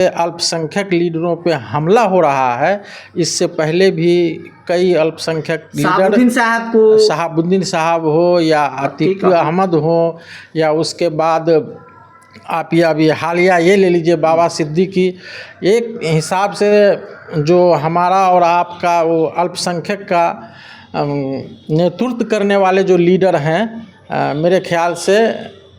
अल्पसंख्यक लीडरों पे हमला हो रहा है। इससे पहले भी कई अल्पसंख्यक लीडर शहाबुद्दीन साहब हो या अतीक अहमद हो या उसके बाद आप ये अभी हालिया ये ले लीजिए बाबा सिद्दीकी। एक हिसाब से जो हमारा और आपका वो अल्पसंख्यक का नेतृत्व करने वाले जो लीडर हैं, मेरे ख्याल से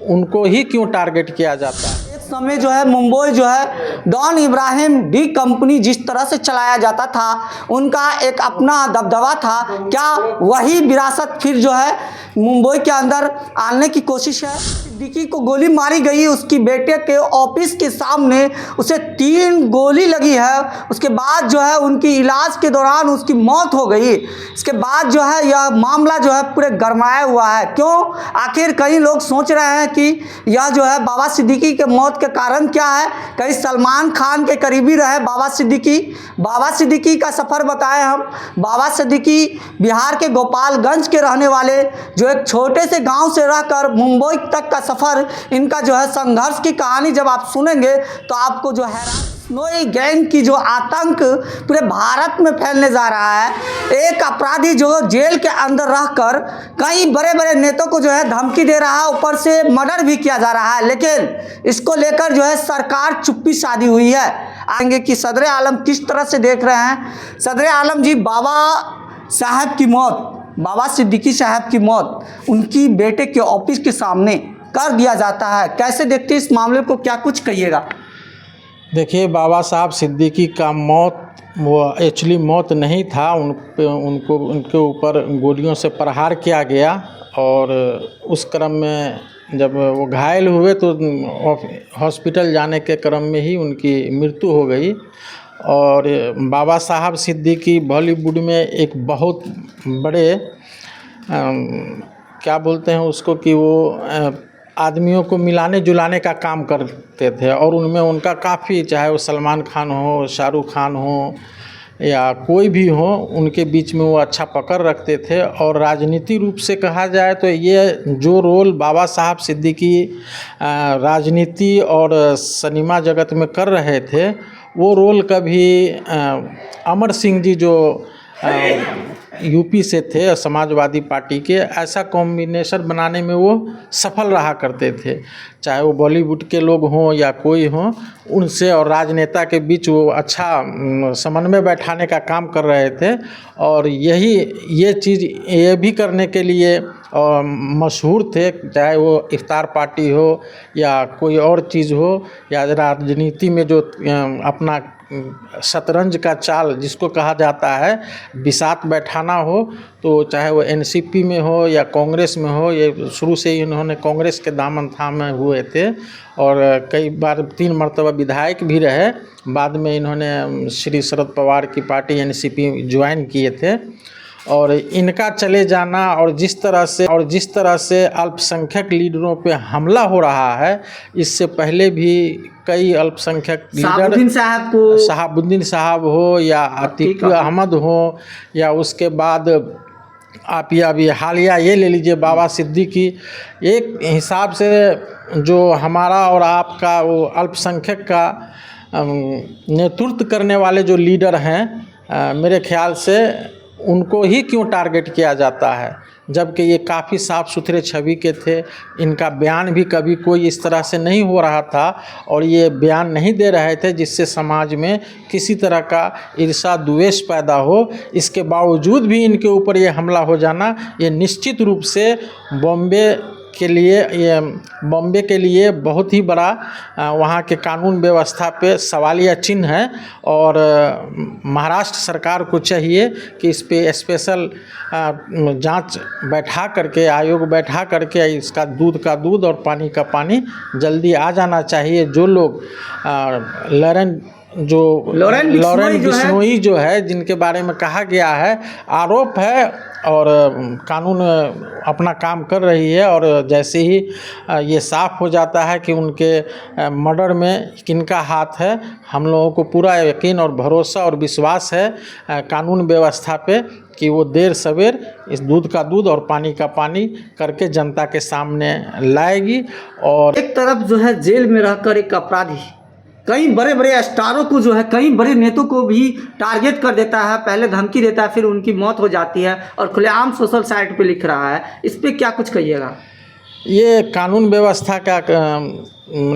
उनको ही क्यों टारगेट किया जाता है। समय जो है मुंबई जो है डॉन इब्राहिम डी कंपनी जिस तरह से चलाया जाता था, उनका एक अपना दबदबा था। क्या वही विरासत फिर जो है मुंबई के अंदर आने की कोशिश है। सिद्दीकी को गोली मारी गई, उसकी बेटे के ऑफिस के सामने उसे 3 गोली लगी है। उसके बाद जो है उनकी इलाज के दौरान उसकी मौत हो गई। इसके बाद जो है यह मामला जो है पूरे गरमाया हुआ है। क्यों? आखिर कई लोग सोच रहे हैं कि यह जो है बाबा सिद्दीकी के मौत के कारण क्या है। कई सलमान खान के करीबी रहे बाबा सिद्दीकी। बाबा सिद्दीकी का सफ़र बताएं हम। बाबा सिद्दीकी बिहार के गोपालगंज के रहने वाले, जो एक छोटे से गांव से रहकर मुंबई तक का सफ़र, इनका जो है संघर्ष की कहानी जब आप सुनेंगे तो आपको जो है नोई गैंग की जो आतंक पूरे भारत में फैलने जा रहा है। एक अपराधी जो जेल के अंदर रहकर कई बड़े बड़े नेताओं को जो है धमकी दे रहा है, ऊपर से मर्डर भी किया जा रहा है। लेकिन इसको लेकर जो है सरकार चुप्पी साधी हुई है। आएंगे कि सदर आलम किस तरह से देख रहे हैं। सदर आलम जी, बाबा साहब की मौत, बाबा सिद्दीकी साहब की मौत उनकी बेटे के ऑफिस के सामने कर दिया जाता है, कैसे देखते हैं इस मामले को, क्या कुछ कहिएगा। देखिए, बाबा साहब सिद्दीकी का मौत वो एक्चुअली मौत नहीं था। उनके ऊपर गोलियों से प्रहार किया गया और उस क्रम में जब वो घायल हुए तो हॉस्पिटल जाने के क्रम में ही उनकी मृत्यु हो गई। और बाबा साहब सिद्दीकी बॉलीवुड में एक बहुत बड़े क्या बोलते हैं उसको कि वो आदमियों को मिलाने जुलाने का काम करते थे। और उनमें उनका काफ़ी, चाहे वो सलमान खान हो, शाहरुख खान हो या कोई भी हो, उनके बीच में वो अच्छा पकड़ रखते थे। और राजनीति रूप से कहा जाए तो ये जो रोल बाबा साहब सिद्दीकी राजनीति और सिनेमा जगत में कर रहे थे, वो रोल कभी अमर सिंह जी जो यूपी से थे, समाजवादी पार्टी के, ऐसा कॉम्बिनेशन बनाने में वो सफल रहा करते थे। चाहे वो बॉलीवुड के लोग हों या कोई हों, उनसे और राजनेता के बीच वो अच्छा समन्वय बैठाने का काम कर रहे थे। और ये चीज़ ये भी करने के लिए मशहूर थे, चाहे वो इफ्तार पार्टी हो या कोई और चीज़ हो, या राजनीति में जो अपना शतरंज का चाल जिसको कहा जाता है, बिसात बैठाना हो, तो चाहे वो एनसीपी में हो या कांग्रेस में हो। ये शुरू से ही इन्होंने कांग्रेस के दामन थामे हुए थे और कई बार 3 मरतबा विधायक भी रहे। बाद में इन्होंने श्री शरद पवार की पार्टी एनसीपी ज्वाइन किए थे। और इनका चले जाना और जिस तरह से अल्पसंख्यक लीडरों पे हमला हो रहा है, इससे पहले भी कई अल्पसंख्यक लीडर शहाबुद्दीन साहब हो या अतीक अहमद हो या उसके बाद आप ये अभी हालिया ये ले लीजिए बाबा सिद्दीकी। एक हिसाब से जो हमारा और आपका वो अल्पसंख्यक का नेतृत्व करने वाले जो लीडर हैं, मेरे ख्याल से उनको ही क्यों टारगेट किया जाता है, जबकि ये काफ़ी साफ़ सुथरे छवि के थे। इनका बयान भी कभी कोई इस तरह से नहीं हो रहा था और ये बयान नहीं दे रहे थे जिससे समाज में किसी तरह का ईर्ष्या द्वेष पैदा हो। इसके बावजूद भी इनके ऊपर ये हमला हो जाना, ये निश्चित रूप से बॉम्बे के लिए बहुत ही बड़ा वहाँ के कानून व्यवस्था पे सवालिया चिन्ह है। और महाराष्ट्र सरकार को चाहिए कि इस पे स्पेशल जांच बैठा करके, आयोग बैठा करके इसका दूध का दूध और पानी का पानी जल्दी आ जाना चाहिए। जो लोग लॉरेन बिश्नोई जो है, जिनके बारे में कहा गया है, आरोप है और कानून अपना काम कर रही है। और जैसे ही ये साफ़ हो जाता है कि उनके मर्डर में किनका हाथ है, हम लोगों को पूरा यकीन और भरोसा और विश्वास है कानून व्यवस्था पे कि वो देर सवेर इस दूध का दूध और पानी का पानी करके जनता के सामने लाएगी। और एक तरफ जो है जेल में रहकर एक अपराधी कई बड़े बड़े स्टारों को जो है, कई बड़े नेताओं को भी टारगेट कर देता है, पहले धमकी देता है, फिर उनकी मौत हो जाती है और खुलेआम सोशल साइट पे लिख रहा है। इस पे क्या कुछ कहिएगा? ये कानून व्यवस्था का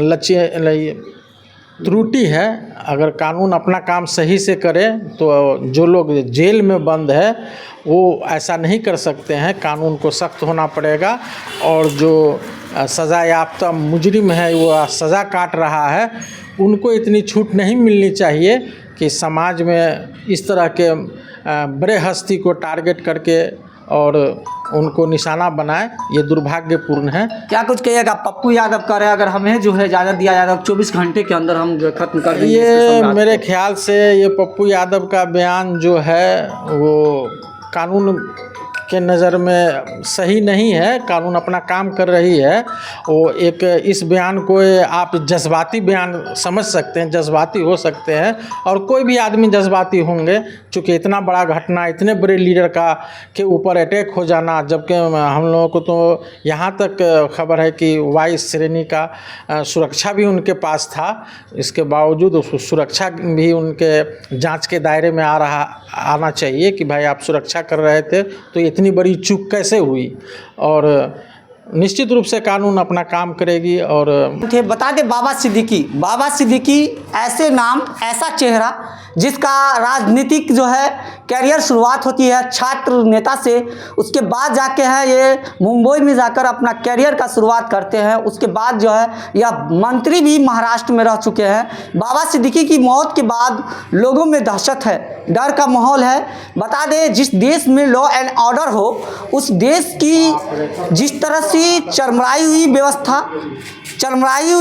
लक्ष्य त्रुटि है। अगर कानून अपना काम सही से करे तो जो लोग जेल में बंद है वो ऐसा नहीं कर सकते हैं। कानून को सख्त होना पड़ेगा और जो सज़ा याफ्ता मुजरिम है वो सज़ा काट रहा है, उनको इतनी छूट नहीं मिलनी चाहिए कि समाज में इस तरह के बड़े हस्ती को टारगेट करके और उनको निशाना बनाए। ये दुर्भाग्यपूर्ण है। क्या कुछ कहिएगा? पप्पू यादव कह रहे हैं अगर हमें जो है इजाज़त दिया जाएगा 24 घंटे के अंदर हम जो खत्म कर देंगे ये मेरे ख्याल से ये पप्पू यादव का बयान जो है वो कानून के नज़र में सही नहीं है। कानून अपना काम कर रही है। वो एक इस बयान को आप जज्बाती बयान समझ सकते हैं, जज्बाती हो सकते हैं और कोई भी आदमी जज्बाती होंगे, चूँकि इतना बड़ा घटना, इतने बड़े लीडर का के ऊपर अटैक हो जाना, जबकि हम लोगों को तो यहाँ तक खबर है कि वाइस श्रेणी का सुरक्षा भी उनके पास था। इसके बावजूद सुरक्षा भी उनके जांच के दायरे में आना चाहिए कि भाई आप सुरक्षा कर रहे थे तो इतनी बड़ी चूक कैसे हुई। और निश्चित रूप से कानून अपना काम करेगी। और बता दें बाबा सिद्दीकी ऐसे नाम, ऐसा चेहरा जिसका राजनीतिक जो है कैरियर शुरुआत होती है छात्र नेता से, उसके बाद जाके है ये मुंबई में जाकर अपना कैरियर का शुरुआत करते हैं। उसके बाद जो है यह मंत्री भी महाराष्ट्र में रह चुके हैं। बाबा सिद्दीकी की मौत के बाद लोगों में दहशत है, डर का माहौल है। बता दें जिस देश में लॉ एंड ऑर्डर हो, उस देश की जिस तरह से चरमराई हुई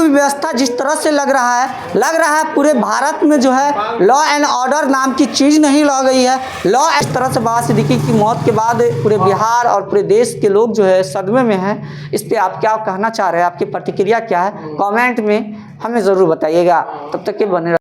व्यवस्था जिस तरह से लग रहा है पूरे भारत में जो है लॉ एंड ऑर्डर नाम की चीज़ नहीं ला गई है। लॉ इस तरह से बाबा सिद्दीकी की मौत के बाद पूरे बिहार और पूरे देश के लोग जो है सदमे में हैं। इस पे आप क्या कहना चाह रहे हैं? आपकी प्रतिक्रिया क्या है? कमेंट में हमें ज़रूर बताइएगा। तब तक के बने